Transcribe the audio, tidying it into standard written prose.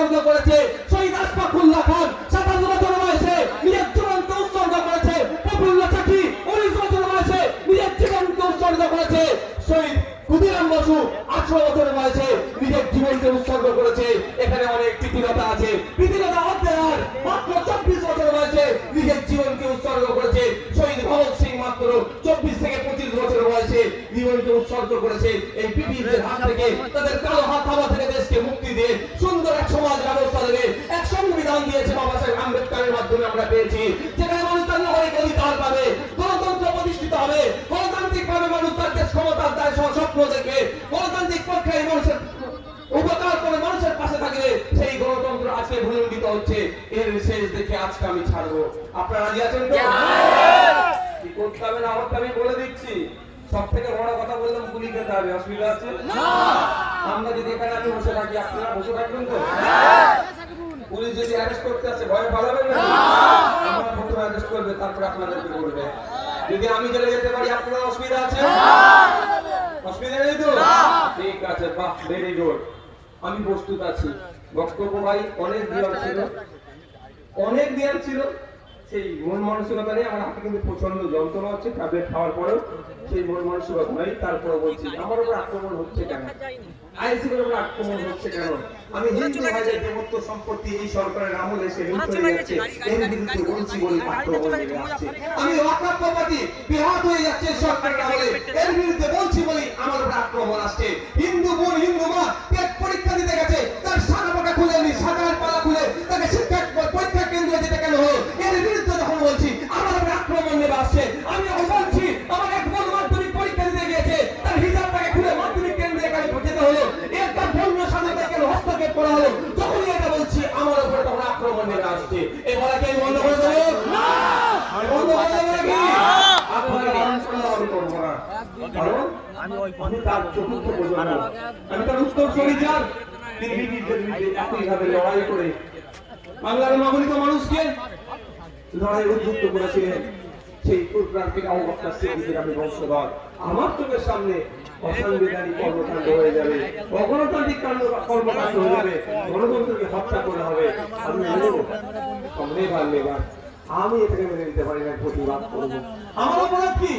উৎসর্গ করেছে। শহীদ আশফাকুল্লাহ খান 57 বছর বয়সে নিজের জীবনকে উৎসর্গ করেছে। প্রফুল্ল চাকি 19 বছর বয়সে নিজের জীবনকে উৎসর্গ করেছে। শহীদ ক্ষুদিরাম বসু 18 বছর বয়সে নিজের জীবনকে উৎসর্গ করেছে। এখানে অনেক প্রীতিলতা আছে। প্রীতিলতা অধ্যায়ের মাত্র 24 বছর বয়সে নিজের জীবনকে উৎসর্গ করেছে। শহীদ ভগৎ সিং মাত্র 24 থেকে 25 বছর বয়সে জীবনকে উৎসর্গ করেছে। এই ব্রিটিশদের হাত থেকে, তাদের কালো হাত থাবা থেকে দেশকে মুক্তি দিয়ে সুন্দর এক সমাজ ব্যবস্থা দেবে এক সংবিধান দিয়েছে বাবা সাহেব আম্বেদকরের মাধ্যমে আমরা পেয়েছি, যেখানে মানুষ তার নাগরিক অধিকার পাবে, গণতন্ত্র প্রতিষ্ঠিত হবে, গণতান্ত্রিক ভাবে মানুষ তার দেশ ক্ষমতার দায় স্বপ্ন দেখবে, গণতান্ত্রিক পক্ষে মানুষের উপকার করে মানুষের পাশে থাকবে। সেই গণতন্ত্র আজকে ভূলণ্ডিত হচ্ছে। এর শেষ দেখে আজকে আমি ছাড়বো। আপনারা রাজি আছেন তো? কি করতে হবে না আমাকে আমি বলে দিচ্ছি। সব থেকে বড় কথা বললাম, গুলি খেতে হবে। অসুবিধা আছে? আমরা যদি এখানে আমি বসে থাকি, আপনারা বসে থাকবেন তো? পুলিশ যদি অ্যারেস্ট করতে আসে ভয় পালাবেন না? আমার প্রথমে অ্যারেস্ট করবে, তারপর আপনাদেরকে করবে। যদি আমি চলে যেতে পারি, আপনার অসুবিধা আছে? অসুবিধা নেই তো? ঠিক আছে, বাহ, ভেরি গুড। আমি প্রস্তুত আছি। বক্তব্য ভাই অনেক দেওয়ার ছিল। সেই মন মানসিকতা নিয়ে আমার হাতে কিন্তু প্রচন্ড যন্ত্রণা হচ্ছে ট্যাবলেট খাওয়ার পরেও। সেই মন মানসিকতা নাই। তারপরে বলছি আমার উপর আক্রমণ হচ্ছে কেন, আইনশৃঙ্খলার উপর আক্রমণ হচ্ছে কেন? আমি হিন্দু ভাইদের দেবত্ব সম্পত্তি এই সরকারের আমলে এসে লুট হয়ে যাচ্ছে, এর বিরুদ্ধে বলছি বলে আক্রমণ নেমে আসছে। আমি ওয়াকফ প্রপার্টি বিহাত হয়ে যাচ্ছে সরকারের আমলে, এর বিরুদ্ধে বলছি বলে আমার উপর আক্রমণ আসছে। হিন্দু বোন হিন্দু মা পেট পরীক্ষা দিতে গেছে, তার সাদা পাকা খুলে নি, সাদার পালা খুলে তাকে শিক্ষা পরীক্ষা কেন্দ্রে যেতে কেন হলো? এর বিরুদ্ধে যখন বলছি আমার উপর আক্রমণ নেমে আসছে। আমি এখন বলছি আমার এক বোন মাধ্যমিক পরীক্ষা দিতে গিয়েছে, তার হিজাবটাকে খুলে মাধ্যমিক কেন্দ্রে কেন যেতে হলো? এর তার ধর্ম স্বাধীনতা কেন হস্তক্ষেপ করা হলো? যখনই এটা বলছি আমার উপর তখন আক্রমণ নেমে আসছে। এই বলাকে বন্ধ করে দেবো না, বন্ধ করে দেবো নাকি? আপনারা আলোচনা করবো না, কারণ আমি তার চতুর্থ প্রজন্ম, আমি তার উত্তরসূরি। যার তিনি ব্রিটিশদের বিরুদ্ধে একইভাবে লড়াই করে বাংলার অগণিত মানুষকে লড়াই উদ্বুদ্ধ করেছিলেন। সেই প্রান্তিক আবু বকর সিদ্দিকের আমি বংশধর। আমার চোখের সামনে অসাংবিধানিক কর্মকাণ্ড হয়ে যাবে, অগণতান্ত্রিক কর্মকাণ্ড হয়ে যাবে, গণতন্ত্রকে হত্যা করা হবে। আমি আমি এটাকে মেনে নিতে পারি না, প্রতিবাদ করবো। আমার অপরাধ কি?